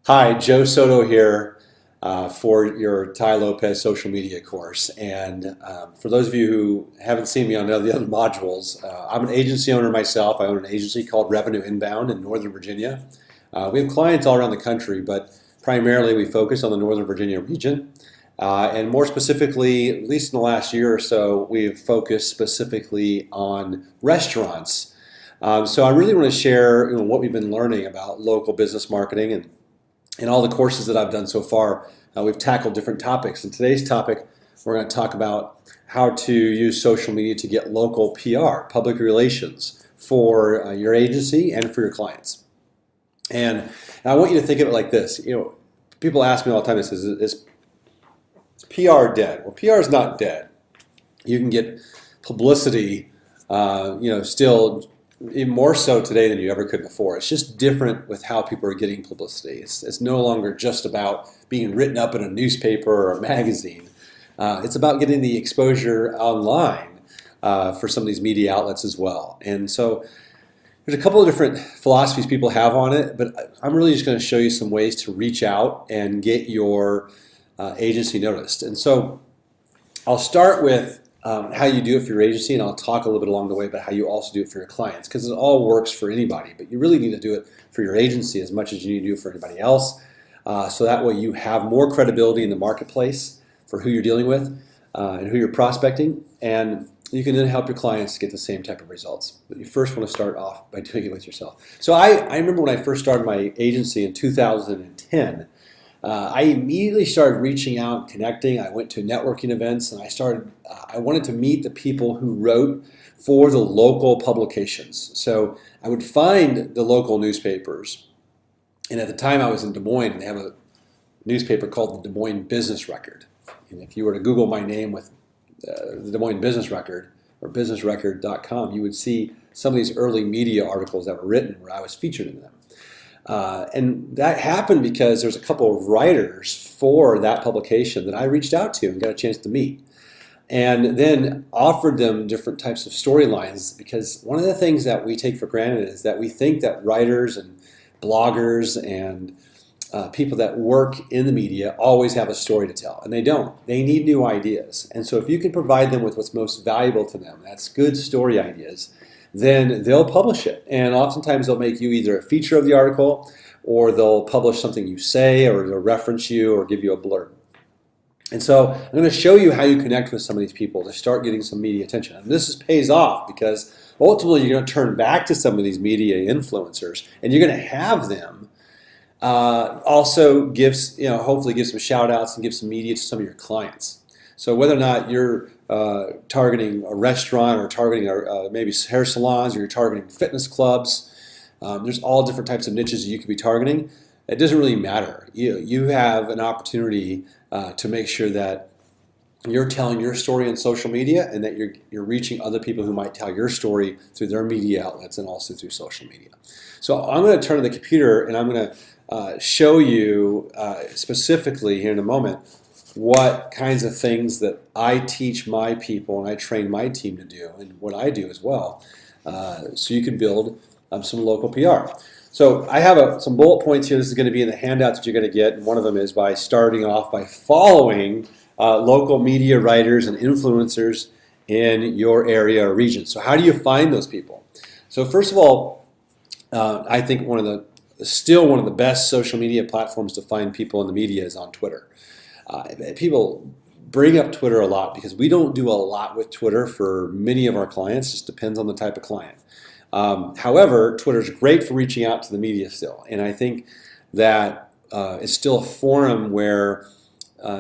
Hi, Joe Soto here for your Tai Lopez Social Media course. And for those of you who haven't seen me on the other modules, I'm an agency owner myself. I own an agency called Revenue Inbound in Northern Virginia. We have clients all around the country, but primarily we focus on the Northern Virginia region. And more specifically, at least in the last year or so, we've focused specifically on restaurants. So I really want to share what we've been learning about local business marketing and in all the courses that I've done so far. We've tackled different topics. In today's topic, we're going to talk about how to use social media to get local PR, public relations, for your agency and for your clients. And I want you to think of it like this. People ask me all the time, is PR dead? Well, PR is not dead. You can get publicity, still even more so today than you ever could before. It's just different with how people are getting publicity. It's no longer just about being written up in a newspaper or a magazine. It's about getting the exposure online for some of these media outlets as well. And so there's a couple of different philosophies people have on it, but I'm really just going to show you some ways to reach out and get your agency noticed. And so I'll start with how you do it for your agency, and I'll talk a little bit along the way about how you also do it for your clients, because it all works for anybody, but you really need to do it for your agency as much as you need to do it for anybody else, so that way you have more credibility in the marketplace for who you're dealing with and who you're prospecting, and you can then help your clients get the same type of results. But you first want to start off by doing it with yourself. So I remember when I first started my agency in 2010, I immediately started reaching out and connecting. I went to networking events, and I wanted to meet the people who wrote for the local publications. So I would find the local newspapers, and at the time I was in Des Moines, and they have a newspaper called the Des Moines Business Record. And if you were to Google my name with the Des Moines Business Record or businessrecord.com, you would see some of these early media articles that were written where I was featured in them. And that happened because there's a couple of writers for that publication that I reached out to and got a chance to meet, and then offered them different types of storylines, because one of the things that we take for granted is that we think that writers and bloggers and people that work in the media always have a story to tell, and they don't. They need new ideas. And so if you can provide them with what's most valuable to them, that's good story ideas, then they'll publish it. And oftentimes they'll make you either a feature of the article, or they'll publish something you say, or they'll reference you, or give you a blurb. And so I'm going to show you how you connect with some of these people to start getting some media attention. And this pays off, because ultimately you're going to turn back to some of these media influencers, and you're going to have them also hopefully give some shout outs and give some media to some of your clients. So whether or not you're targeting a restaurant, or targeting maybe hair salons, or you're targeting fitness clubs, there's all different types of niches that you could be targeting. It doesn't really matter. You have an opportunity to make sure that you're telling your story in social media, and that you're reaching other people who might tell your story through their media outlets and also through social media. So I'm going to turn to the computer, and I'm going to show you specifically here in a moment what kinds of things that I teach my people and I train my team to do, and what I do as well, so you can build some local PR. So I have some bullet points here. This is going to be in the handout that you're going to get, and one of them is by starting off by following local media writers and influencers in your area or region. So how do you find those people? So first of all, I think still one of the best social media platforms to find people in the media is on Twitter. People bring up Twitter a lot because we don't do a lot with Twitter for many of our clients. It just depends on the type of client. However, Twitter is great for reaching out to the media still, and I think that it's still a forum where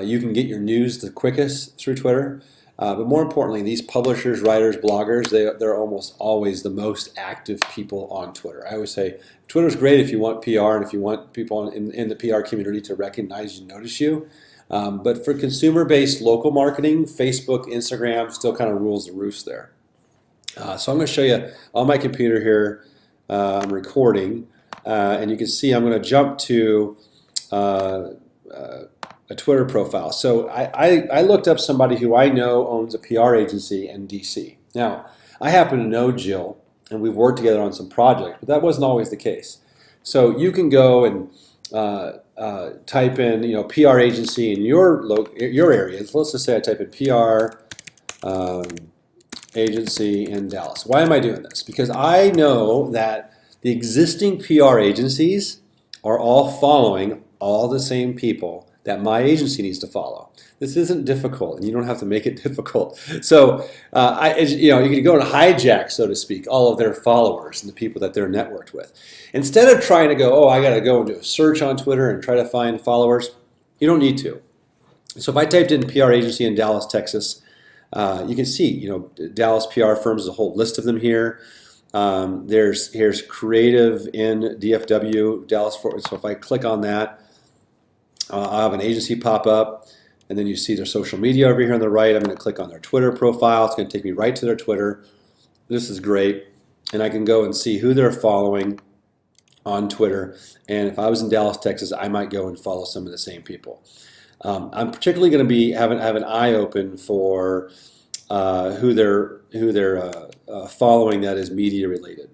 you can get your news the quickest through Twitter. But more importantly, these publishers, writers, bloggers, they're almost always the most active people on Twitter. I always say Twitter's great if you want PR and if you want people in the PR community to recognize and notice you. But for consumer-based local marketing, Facebook, Instagram still kind of rules the roost there. So I'm going to show you on my computer here. I'm recording, and you can see I'm going to jump to a Twitter profile. So I looked up somebody who I know owns a PR agency in DC. Now, I happen to know Jill, and we've worked together on some projects, but that wasn't always the case. So you can go and type in, PR agency in your area. So let's just say I type in PR agency in Dallas. Why am I doing this? Because I know that the existing PR agencies are all following all the same people that my agency needs to follow. This isn't difficult, and you don't have to make it difficult. So, you can go and hijack, so to speak, all of their followers and the people that they're networked with. Instead of trying to go, I got to go and do a search on Twitter and try to find followers, you don't need to. So if I typed in PR agency in Dallas, Texas, you can see, Dallas PR firms, there's a whole list of them here. Here's creative in DFW, Dallas Fort Worth. So if I click on that, I'll have an agency pop up, and then you see their social media over here on the right. I'm going to click on their Twitter profile. It's going to take me right to their Twitter. This is great. And I can go and see who they're following on Twitter. And if I was in Dallas, Texas, I might go and follow some of the same people. I'm particularly going to have an eye open for who they're following that is media related.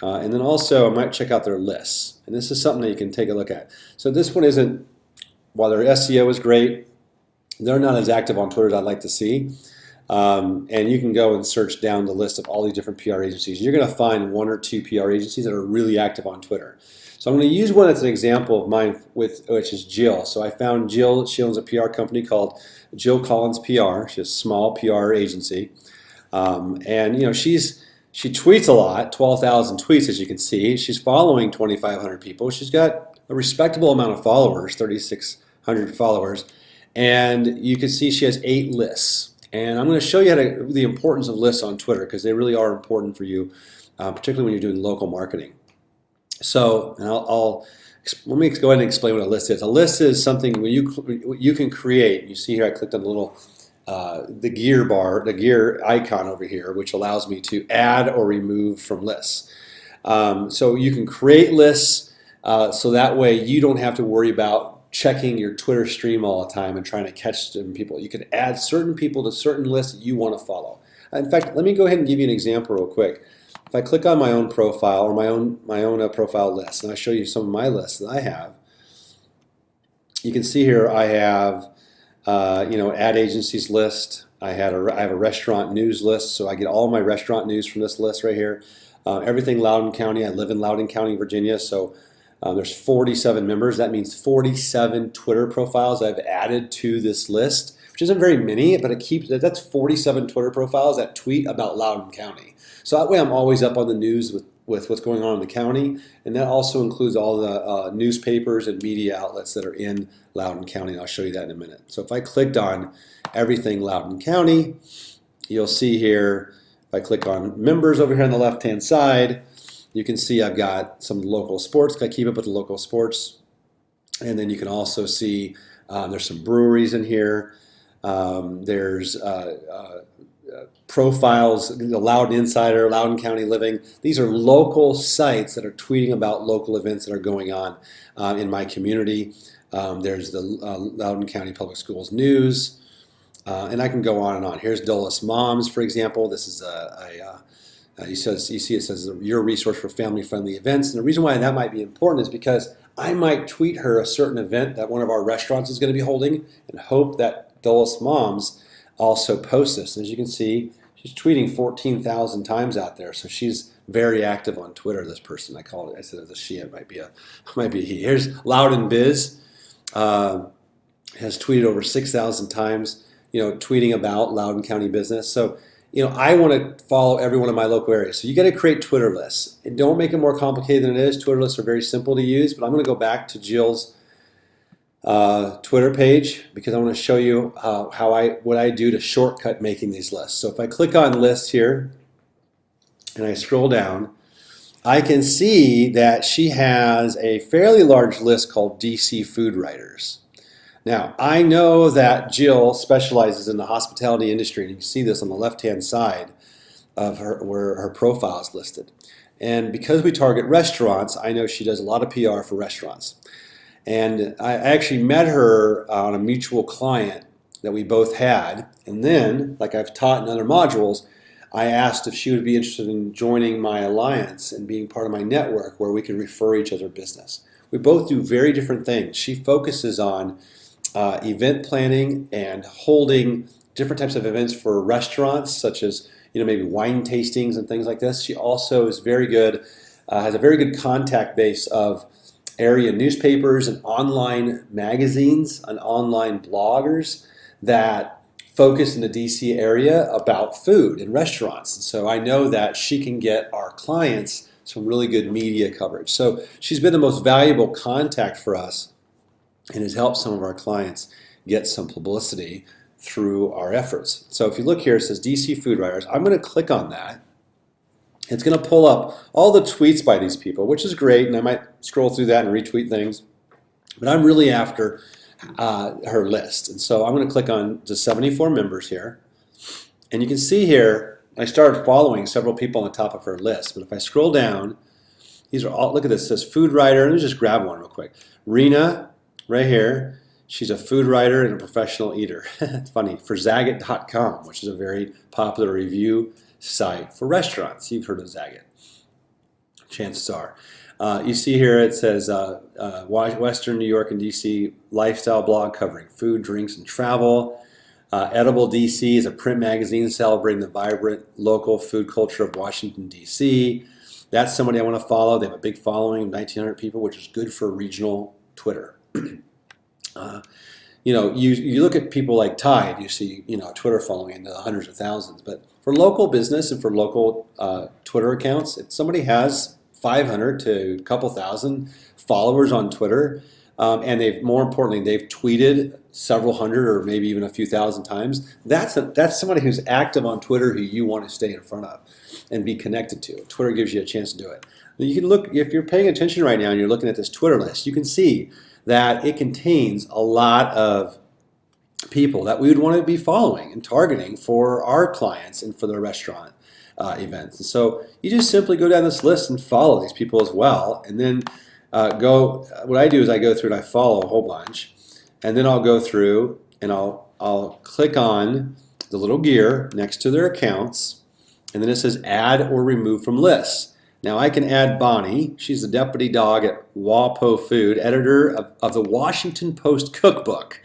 And then also I might check out their lists. And this is something that you can take a look at. So this one isn't, while their SEO is great, they're not as active on Twitter as I'd like to see. And you can go and search down the list of all these different PR agencies. You're going to find one or two PR agencies that are really active on Twitter. So I'm going to use one as an example of mine, which is Jill. So I found Jill. She owns a PR company called Jill Collins PR. She has a small PR agency. And she tweets a lot, 12,000 tweets as you can see. She's following 2,500 people. She's got a respectable amount of followers, 3,600 followers. And you can see she has 8 lists. And I'm going to show you the importance of lists on Twitter, because they really are important for you, particularly when you're doing local marketing. So let me go ahead and explain what a list is. A list is something where you can create. You see here I clicked on the little the gear icon over here, which allows me to add or remove from lists. So you can create lists so that way you don't have to worry about checking your Twitter stream all the time and trying to catch certain people. You can add certain people to certain lists that you want to follow. In fact, let me go ahead and give you an example real quick. If I click on my own profile or my own profile list, and I show you some of my lists that I have, you can see here I have ad agencies list. I have a restaurant news list, so I get all my restaurant news from this list right here. Everything Loudoun County. I live in Loudoun County, Virginia, so there's 47 members. That means 47 Twitter profiles I've added to this list, which isn't very many, but that's 47 Twitter profiles that tweet about Loudoun County. So that way I'm always up on the news with what's going on in the county, and that also includes all the newspapers and media outlets that are in Loudoun County, and I'll show you that in a minute. So if I clicked on everything Loudoun County, you'll see here, if I click on members over here on the left-hand side, you can see I've got some local sports. I keep up with the local sports, and then you can also see there's some breweries in here. There's profiles, the Loudoun Insider, Loudoun County Living. These are local sites that are tweeting about local events that are going on in my community. There's the Loudoun County Public Schools News, and I can go on and on. Here's Dulles Moms, for example. This is you see it says your resource for family-friendly events. And the reason why that might be important is because I might tweet her a certain event that one of our restaurants is going to be holding and hope that Dulles Moms also posts this. And as you can see, she's tweeting 14,000 times out there, so she's very active on Twitter. This person, I said it's a she. It might be a he. Here's Loudoun Biz, has tweeted over 6,000 times, tweeting about Loudoun County business. So, I want to follow everyone in my local area. So you got to create Twitter lists, and don't make it more complicated than it is. Twitter lists are very simple to use, but I'm going to go back to Jill's Twitter page because I want to show you what I do to shortcut making these lists. So if I click on lists here and I scroll down, I can see that she has a fairly large list called DC Food Writers. Now, I know that Jill specializes in the hospitality industry, and you can see this on the left-hand side of her where her profile is listed. And because we target restaurants, I know she does a lot of PR for restaurants. And I actually met her on a mutual client that we both had. And then, like I've taught in other modules, I asked if she would be interested in joining my alliance and being part of my network where we could refer each other business. We both do very different things. She focuses on event planning and holding different types of events for restaurants, such as maybe wine tastings and things like this. She also is very good, has a very good contact base of area newspapers and online magazines and online bloggers that focus in the DC area about food and restaurants. And so I know that she can get our clients some really good media coverage. So she's been the most valuable contact for us and has helped some of our clients get some publicity through our efforts. So if you look here, it says DC Food Writers. I'm going to click on that. It's going to pull up all the tweets by these people, which is great, and I might scroll through that and retweet things. But I'm really after her list. And so I'm going to click on the 74 members here. And you can see here, I started following several people on the top of her list. But if I scroll down, these are all, look at this, it says food writer. Let me just grab one real quick. Rena, right here. She's a food writer and a professional eater. It's funny, for Zagat.com, which is a very popular review site for restaurants. You've heard of Zagat. Chances are. You see here it says Western New York and DC lifestyle blog covering food, drinks, and travel. Edible DC is a print magazine celebrating the vibrant local food culture of Washington, D.C. That's somebody I want to follow. They have a big following of 1,900 people, which is good for regional Twitter. You look at people like Tide, you see, Twitter following in the hundreds of thousands. But for local business and for local Twitter accounts, if somebody has 500 to a couple thousand followers on Twitter, and more importantly, they've tweeted several hundred or maybe even a few thousand times, that's somebody who's active on Twitter who you want to stay in front of and be connected to. Twitter gives you a chance to do it. You can look, if you're paying attention right now and you're looking at this Twitter list, you can see that it contains a lot of people that we would want to be following and targeting for our clients and for their restaurant events. And so you just simply go down this list and follow these people as well. And then what I do is I go through and I follow a whole bunch. And then I'll go through and I'll click on the little gear next to their accounts. And then it says add or remove from lists. Now I can add Bonnie. She's the deputy dog at Wapo Food, editor of the Washington Post cookbook,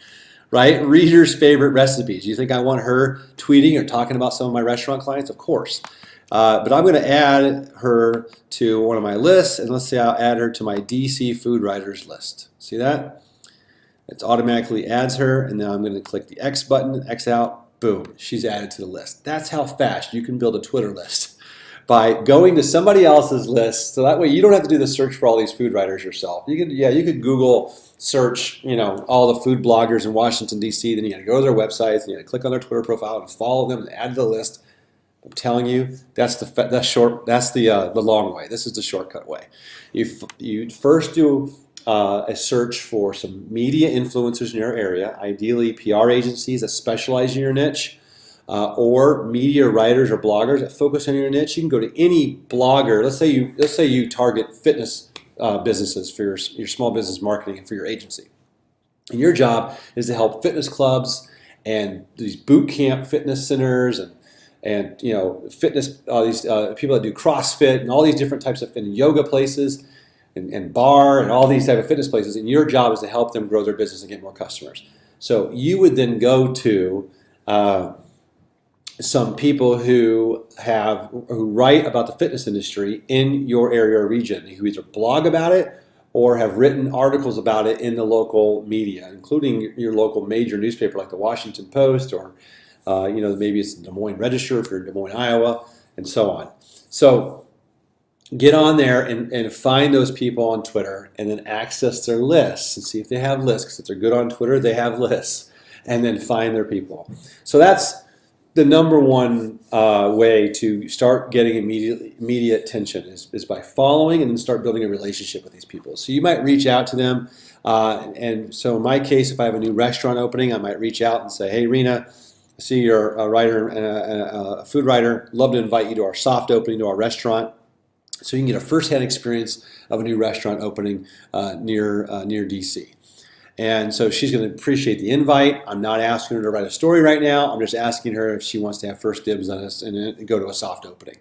right? Readers' favorite recipes. You think I want her tweeting or talking about some of my restaurant clients? Of course. But I'm going to add her to one of my lists, and let's say I'll add her to my DC Food Writers list. See that? It automatically adds her, and then I'm going to click the X button, X out, boom, she's added to the list. That's how fast you can build a Twitter list. By going to somebody else's list, so that way you don't have to do the search for all these food writers yourself. You could Google search, all the food bloggers in Washington D.C. Then you got to go to their websites and you got to click on their Twitter profile and follow them and add to the list. I'm telling you, that's the long way. This is the shortcut way. You first do a search for some media influencers in your area, ideally PR agencies that specialize in your niche. Or media writers or bloggers that focus on your niche. You can go to any blogger. Let's say you target fitness businesses for your small business marketing and for your agency. And your job is to help fitness clubs and these boot camp fitness centers and fitness these people that do CrossFit and all these different types of and yoga places and bar and all these type of fitness places. And your job is to help them grow their business and get more customers. So you would then go to some people who write about the fitness industry in your area or region, who either blog about it or have written articles about it in the local media, including your local major newspaper like the Washington Post or maybe it's the Des Moines Register if you're in Des Moines, Iowa, and so on. So get on there and find those people on Twitter and then access their lists and see if they have lists, because if they're good on Twitter, they have lists, and then find their people. So that's the number one way to start getting immediate attention is by following and then start building a relationship with these people. So you might reach out to them. And so in my case, if I have a new restaurant opening, I might reach out and say, hey, Rena, I see you're a writer and a food writer. Love to invite you to our soft opening to our restaurant. So you can get a firsthand experience of a new restaurant opening near DC. And so she's going to appreciate the invite. I'm not asking her to write a story right now. I'm just asking her if she wants to have first dibs on us and go to a soft opening.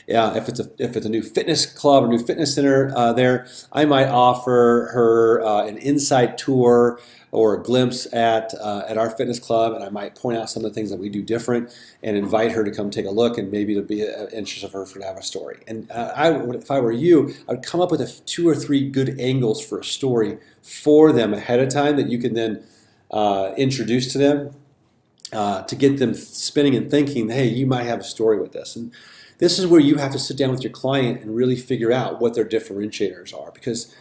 If it's a new fitness club or new fitness center there, I might offer her an inside tour or a glimpse at our fitness club, and I might point out some of the things that we do different and invite her to come take a look, and maybe it'll be an interest of her to have a story. And if I were you, I would come up with 2 or 3 good angles for a story for them ahead of time that you can then introduce to them to get them spinning and thinking, hey, you might have a story with this. And this is where you have to sit down with your client and really figure out what their differentiators are. Because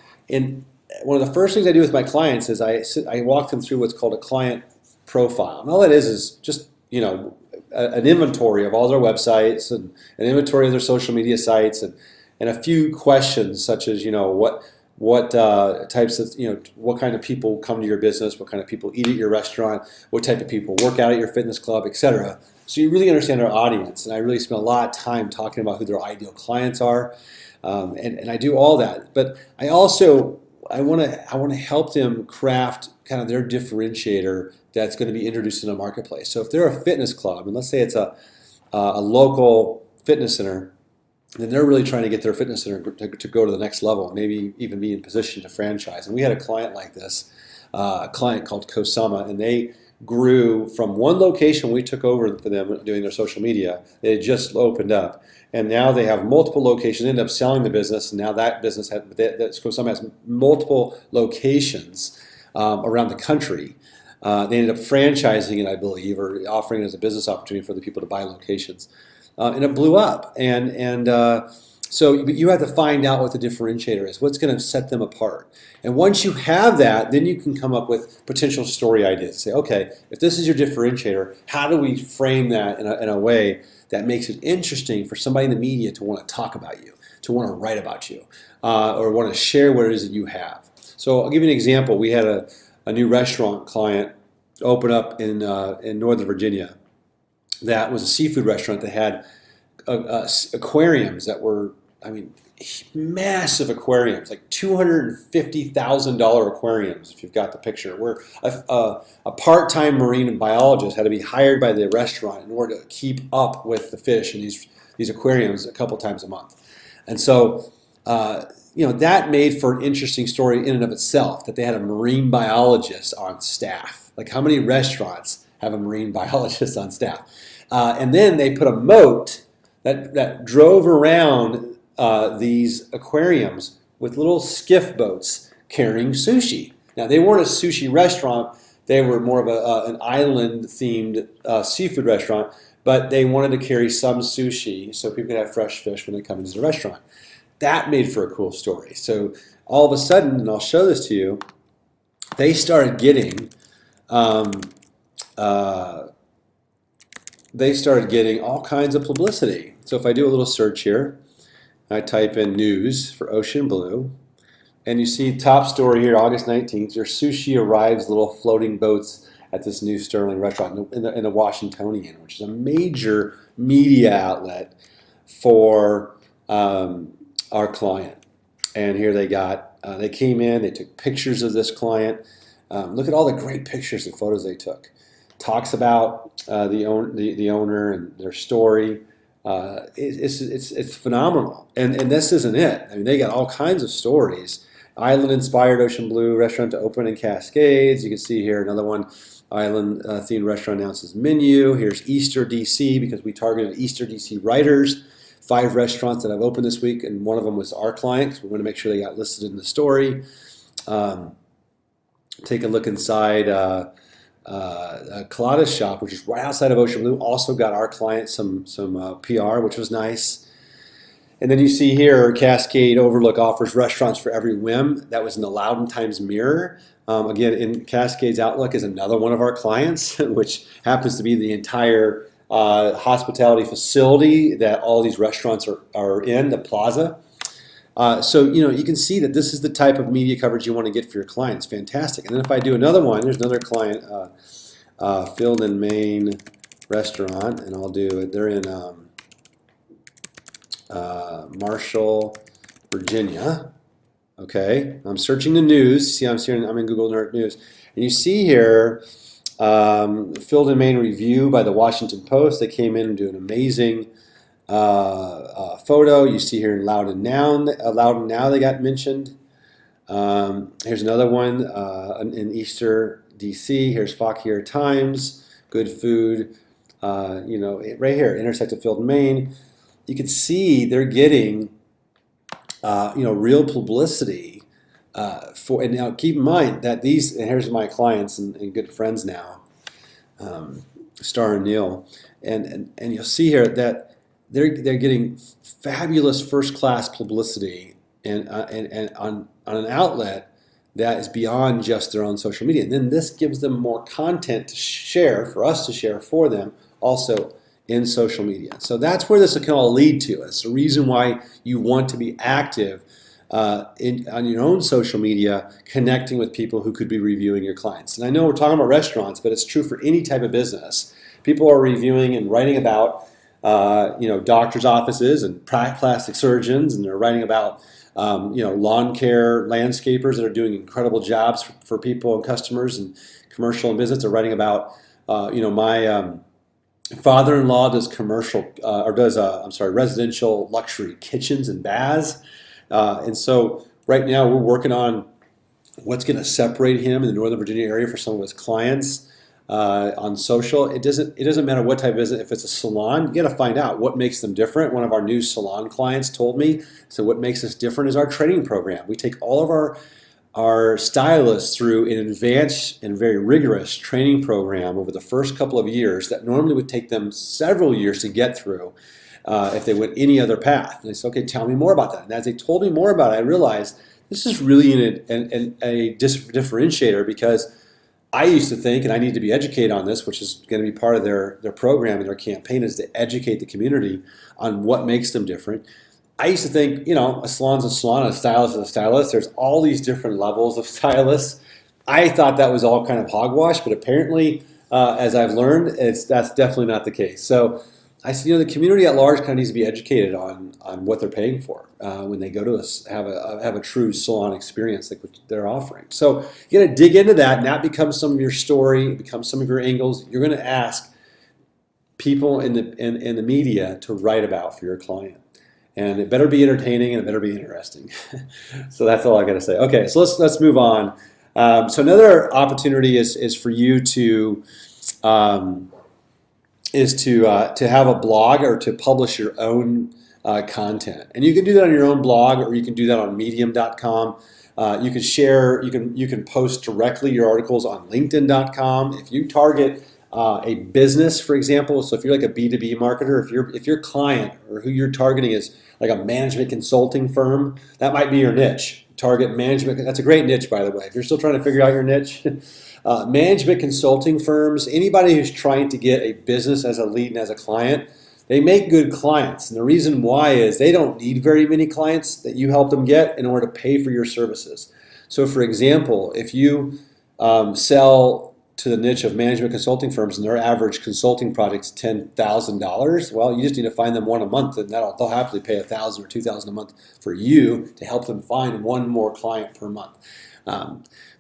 one of the first things I do with my clients is I walk them through what's called a client profile. And all that is just, an inventory of all their websites and an inventory of their social media sites and a few questions such as, what types of, what kind of people come to your business, what kind of people eat at your restaurant, what type of people work out at your fitness club, etc. So you really understand our audience, and I really spend a lot of time talking about who their ideal clients are, and I do all that. But I also I want to help them craft kind of their differentiator that's going to be introduced in the marketplace. So if they're a fitness club, and let's say it's a local fitness center, then they're really trying to get their fitness center to go to the next level, maybe even be in position to franchise. And we had a client like this, a client called Kosama, and they grew from one location we took over for them doing their social media. They had just opened up, and now they have multiple locations. They ended up selling the business, and now that business Kosama has multiple locations around the country. They ended up franchising it, I believe, or offering it as a business opportunity for the people to buy locations. And it blew up. So you have to find out what the differentiator is, what's going to set them apart. And once you have that, then you can come up with potential story ideas. Say, okay, if this is your differentiator, how do we frame that in a way that makes it interesting for somebody in the media to want to talk about you, to want to write about you, or want to share what it is that you have. So I'll give you an example. We had a new restaurant client open up in Northern Virginia. That was a seafood restaurant that had aquariums that were, massive aquariums, like $250,000 aquariums, if you've got the picture, where a part-time marine biologist had to be hired by the restaurant in order to keep up with the fish in these aquariums a couple times a month. And so, that made for an interesting story in and of itself, that they had a marine biologist on staff. Like, how many restaurants have a marine biologist on staff? And then they put a moat that drove around these aquariums with little skiff boats carrying sushi. Now, they weren't a sushi restaurant. They were more of an island-themed seafood restaurant, but they wanted to carry some sushi so people could have fresh fish when they come into the restaurant. That made for a cool story. So all of a sudden, and I'll show this to you, they started getting all kinds of publicity. So if I do a little search here, I type in news for Ocean Blue, and you see top story here, August 19th, your sushi arrives, little floating boats at this new Sterling restaurant in the Washingtonian, which is a major media outlet for our client. And here they came in, they took pictures of this client. Look at all the great pictures and photos they took. Talks about the owner and their story. It's phenomenal. And this isn't it. They got all kinds of stories. Island-inspired Ocean Blue restaurant to open in Cascades. You can see here another one. Island-themed restaurant announces menu. Here's Easter DC, because we targeted Easter DC writers. 5 restaurants that I've opened this week, and one of them was our client, because we want to make sure they got listed in the story. Take a look inside Colada's shop, which is right outside of Ocean Blue, also got our client some PR, which was nice. And then you see here, Cascade Overlook offers restaurants for every whim. That was in the Loudoun Times Mirror. Again, in Cascade's Outlook is another one of our clients, which happens to be the entire hospitality facility that all these restaurants are in, the plaza. So you can see that this is the type of media coverage you want to get for your clients. Fantastic. And then if I do another one, there's another client, Field and Main Restaurant, and I'll do it. They're in Marshall, Virginia. Okay, I'm searching the news. See, I'm in Google News, and you see here Field and Main review by the Washington Post. They came in and do an amazing photo. You see here loud and now they got mentioned. Here's another one in Easter, DC. Here's Fauquier Times, good food. Right here, Intersect of Field and Maine. You can see they're getting, real publicity and now keep in mind that these, and here's my clients and good friends now, Star and Neil, and you'll see here that they're getting fabulous first-class publicity and on an outlet that is beyond just their own social media. And then this gives them more content to share, for us to share for them, also in social media. So that's where this can all lead to. It's the reason why you want to be active on your own social media, connecting with people who could be reviewing your clients. And I know we're talking about restaurants, but it's true for any type of business. People are reviewing and writing about doctors' offices and plastic surgeons, and they're writing about lawn care landscapers that are doing incredible jobs for people and customers and commercial and business. They're writing about my father-in-law does residential luxury kitchens and baths. And so right now we're working on what's going to separate him in the Northern Virginia area for some of his clients on social. It doesn't matter what type of business. If it's a salon, you got to find out what makes them different. One of our new salon clients told me, so what makes us different is our training program. We take all of our stylists through an advanced and very rigorous training program over the first couple of years that normally would take them several years to get through if they went any other path. And I said, okay, tell me more about that. And as they told me more about it, I realized this is really a differentiator, because I used to think, and I need to be educated on this, which is going to be part of their program and their campaign, is to educate the community on what makes them different. I used to think, a salon's a salon, a stylist is a stylist. There's all these different levels of stylists. I thought that was all kind of hogwash, but apparently, as I've learned, that's definitely not the case. So I said, the community at large kind of needs to be educated on what they're paying for when they go to us, have a true salon experience like what they're offering. So you got to dig into that, and that becomes some of your story, it becomes some of your angles. You're going to ask people in the media to write about for your client. And it better be entertaining and it better be interesting. So that's all I got to say. Okay, so let's move on. So another opportunity is for you to have a blog or to publish your own content. And you can do that on your own blog, or you can do that on medium.com. You can share, you can post directly your articles on linkedin.com. If you target a business, for example, so if you're like a B2B marketer, if your client or who you're targeting is like a management consulting firm, that might be your niche. Target management, that's a great niche, by the way. If you're still trying to figure out your niche, management consulting firms, anybody who's trying to get a business as a lead and as a client, they make good clients. And the reason why is they don't need very many clients that you help them get in order to pay for your services. So for example, if you sell to the niche of management consulting firms and their average consulting project's $10,000, well, you just need to find them one a month, and they'll happily pay $1,000 or $2,000 a month for you to help them find one more client per month.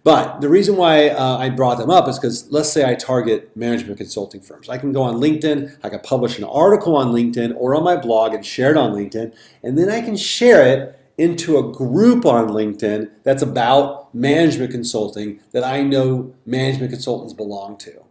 But the reason why I brought them up is because let's say I target management consulting firms. I can go on LinkedIn, I can publish an article on LinkedIn or on my blog and share it on LinkedIn, and then I can share it into a group on LinkedIn that's about management consulting that I know management consultants belong to.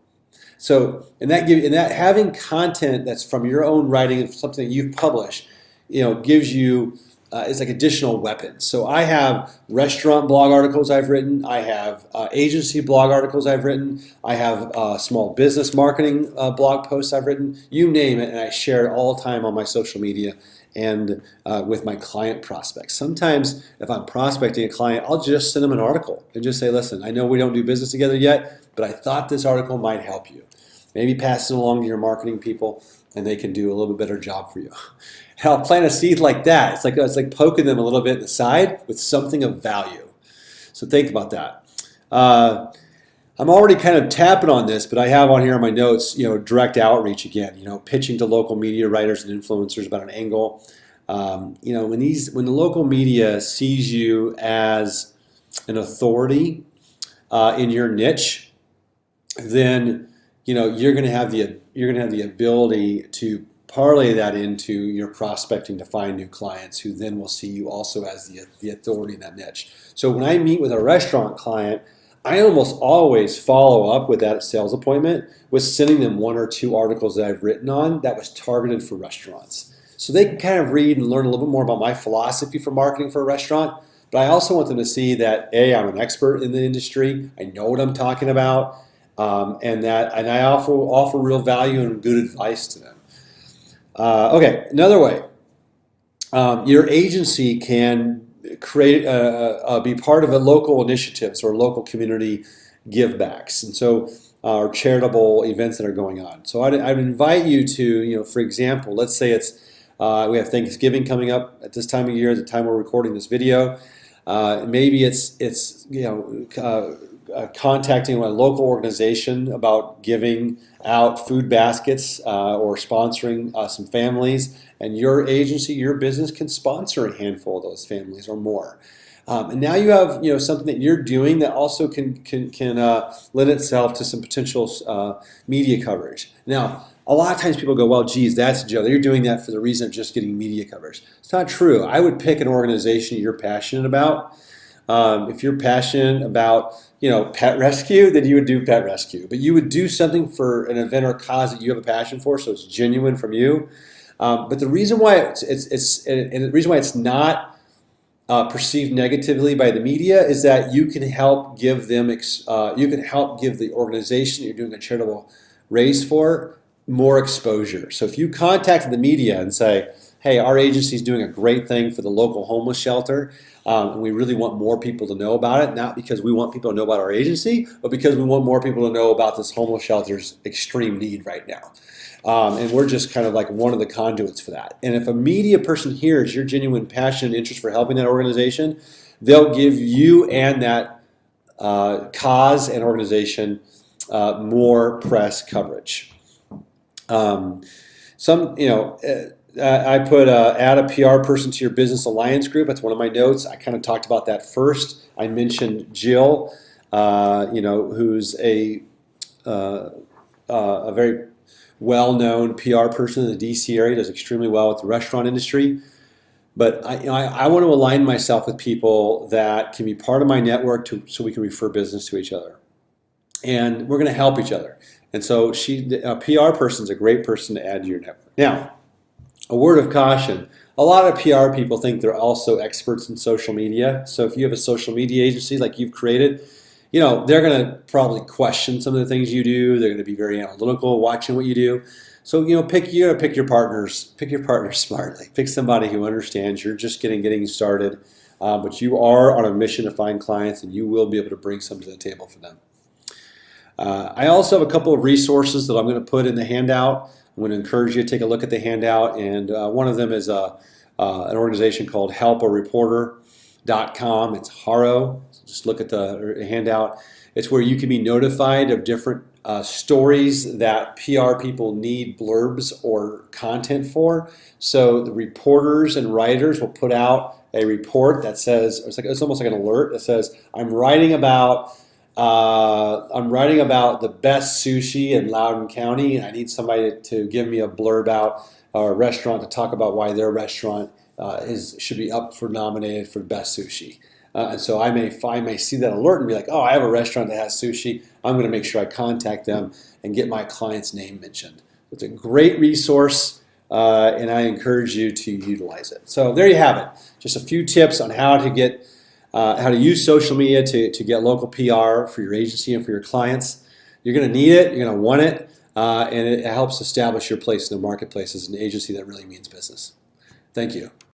So, and that having content that's from your own writing and something that you've published, gives you it's like additional weapons. So I have restaurant blog articles I've written. I have agency blog articles I've written. I have small business marketing blog posts I've written. You name it, and I share it all the time on my social media and with my client prospects. Sometimes if I'm prospecting a client, I'll just send them an article and just say, listen, I know we don't do business together yet, but I thought this article might help you. Maybe pass it along to your marketing people and they can do a little bit better job for you. And I'll plant a seed like that. It's like poking them a little bit in the side with something of value. So think about that. I'm already kind of tapping on this, but I have on here on my notes, direct outreach again, pitching to local media writers and influencers about an angle. When the local media sees you as an authority in your niche, then you're going to have the ability to parlay that into your prospecting to find new clients who then will see you also as the authority in that niche. So when I meet with a restaurant client, I almost always follow up with that sales appointment with sending them 1 or 2 articles that I've written on that was targeted for restaurants. So they can kind of read and learn a little bit more about my philosophy for marketing for a restaurant, but I also want them to see that A, I'm an expert in the industry, I know what I'm talking about, and I offer real value and good advice to them. Okay, another way. Your agency can create be part of a local initiatives or local community givebacks, and so or charitable events that are going on. So I'd invite you to, for example, let's say it's we have Thanksgiving coming up at this time of year, the time we're recording this video. Maybe it's contacting a local organization about giving out food baskets or sponsoring some families, and your agency, your business can sponsor a handful of those families or more. And now you have something that you're doing that also can lend itself to some potential media coverage. Now, a lot of times people go, well, geez, that's Joe. You're doing that for the reason of just getting media coverage. It's not true. I would pick an organization you're passionate about. If you're passionate about pet rescue, then you would do pet rescue. But you would do something for an event or cause that you have a passion for, so it's genuine from you. But the reason why it's not perceived negatively by the media is that you can help give them the organization you're doing a charitable raise for more exposure. So if you contact the media and say, hey, our agency is doing a great thing for the local homeless shelter, and we really want more people to know about it, not because we want people to know about our agency, but because we want more people to know about this homeless shelter's extreme need right now. And we're just kind of like one of the conduits for that. And if a media person hears your genuine passion and interest for helping that organization, they'll give you and that cause and organization more press coverage. I put add a PR person to your business alliance group. That's one of my notes. I kind of talked about that first. I mentioned Jill, who's a very well-known PR person in the DC area, does extremely well with the restaurant industry. But I want to align myself with people that can be part of my network so we can refer business to each other. And we're going to help each other. And so a PR person is a great person to add to your network. Now, a word of caution. A lot of PR people think they're also experts in social media. So if you have a social media agency like you've created, they're going to probably question some of the things you do. They're going to be very analytical watching what you do. So, pick your partners. Pick your partners smartly. Pick somebody who understands you're just getting started, but you are on a mission to find clients, and you will be able to bring something to the table for them. I also have a couple of resources that I'm going to put in the handout. I'm going to encourage you to take a look at the handout, and one of them is an organization called helpareporter.com. It's Haro. Just look at the handout. It's where you can be notified of different stories that PR people need blurbs or content for. So the reporters and writers will put out a report that says, it's almost like an alert that says, I'm writing about the best sushi in Loudoun County, and I need somebody to give me a blurb out, or a restaurant to talk about why their restaurant should be up for nominated for best sushi. And so I may see that alert and be like, oh, I have a restaurant that has sushi. I'm going to make sure I contact them and get my client's name mentioned. It's a great resource, and I encourage you to utilize it. So there you have it. Just a few tips on how to use social media to get local PR for your agency and for your clients. You're going to need it. You're going to want it, and it helps establish your place in the marketplace as an agency that really means business. Thank you.